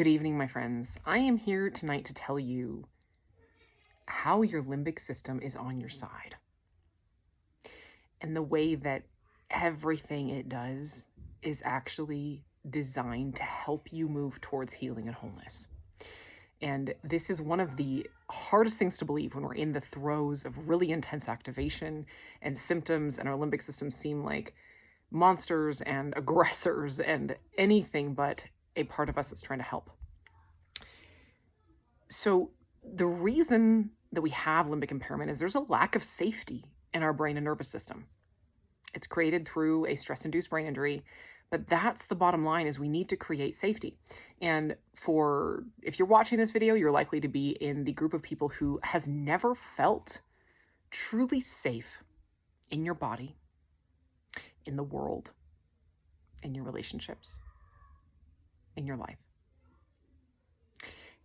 Good evening, my friends. I am here tonight to tell you how your limbic system is on your side and the way that everything it does is actually designed to help you move towards healing and wholeness. And this is one of the hardest things to believe when we're in the throes of really intense activation and symptoms, and our limbic system seem like monsters and aggressors and anything but a part of us that's trying to help. So the reason that we have limbic impairment is there's a lack of safety in our brain and nervous system. It's created through a stress-induced brain injury, but that's the bottom line, is we need to create safety. And if you're watching this video, you're likely to be in the group of people who has never felt truly safe in your body, in the world, in your relationships, in your life.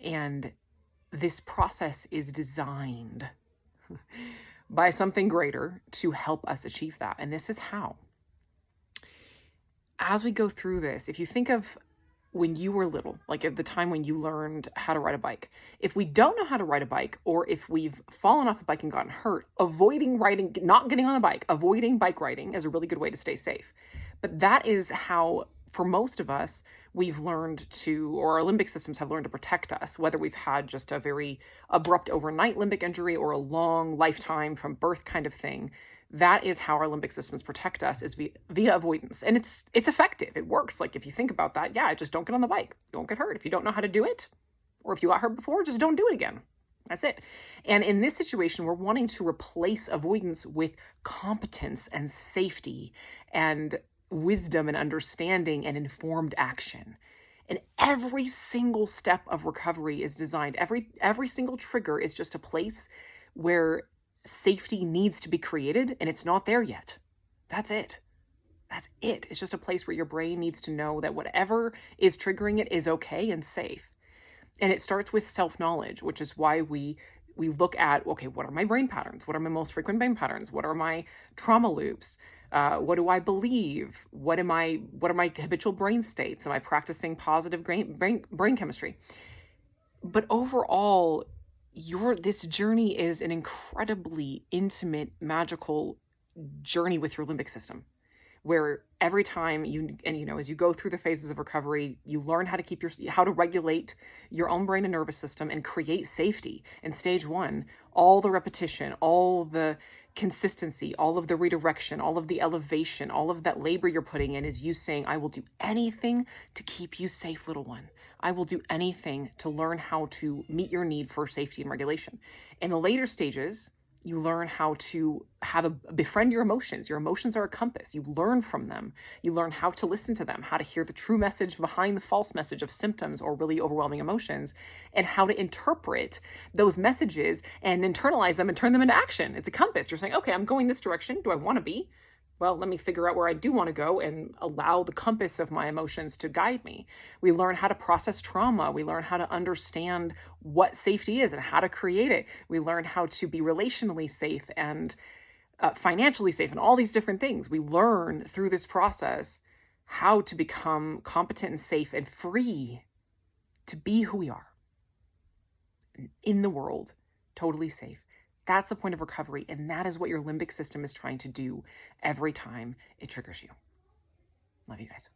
And this process is designed by something greater to help us achieve that. And this is how. As we go through this, if you think of when you were little, like at the time when you learned how to ride a bike, if we don't know how to ride a bike, or if we've fallen off a bike and gotten hurt, avoiding riding, not getting on the bike, avoiding bike riding is a really good way to stay safe. But that is how, for most of us, we've learned to, or our limbic systems have learned to protect us, whether we've had just a very abrupt overnight limbic injury or a long lifetime from birth kind of thing. That is how our limbic systems protect us, is via avoidance. And it's effective. It works. Like, if you think about that, yeah, just don't get on the bike. You won't get hurt. If you don't know how to do it, or if you got hurt before, just don't do it again. That's it. And in this situation, we're wanting to replace avoidance with competence and safety and wisdom and understanding and informed action. And every single step of recovery is designed, every single trigger is just a place where safety needs to be created, and it's not there yet. That's it. That's it. It's just a place where your brain needs to know that whatever is triggering it is okay and safe. And it starts with self-knowledge, which is why we look at, okay, what are my brain patterns? What are my most frequent brain patterns? What are my trauma loops? What do I believe? What are my habitual brain states? Am I practicing positive brain chemistry? But overall, this journey is an incredibly intimate, magical journey with your limbic system, where every time as you go through the phases of recovery, you learn how to regulate your own brain and nervous system and create safety. In stage one, all the repetition, all the consistency, all of the redirection, all of the elevation, all of that labor you're putting in is you saying, I will do anything to keep you safe, little one. I will do anything to learn how to meet your need for safety and regulation. In the later stages, you learn how to befriend your emotions. Your emotions are a compass. You learn from them. You learn how to listen to them, how to hear the true message behind the false message of symptoms or really overwhelming emotions, and how to interpret those messages and internalize them and turn them into action. It's a compass. You're saying, okay, I'm going this direction. Do I want to be? Well, let me figure out where I do want to go and allow the compass of my emotions to guide me. We learn how to process trauma. We learn how to understand what safety is and how to create it. We learn how to be relationally safe and financially safe and all these different things. We learn through this process how to become competent and safe and free to be who we are in the world, totally safe. That's the point of recovery, and that is what your limbic system is trying to do every time it triggers you. Love you guys.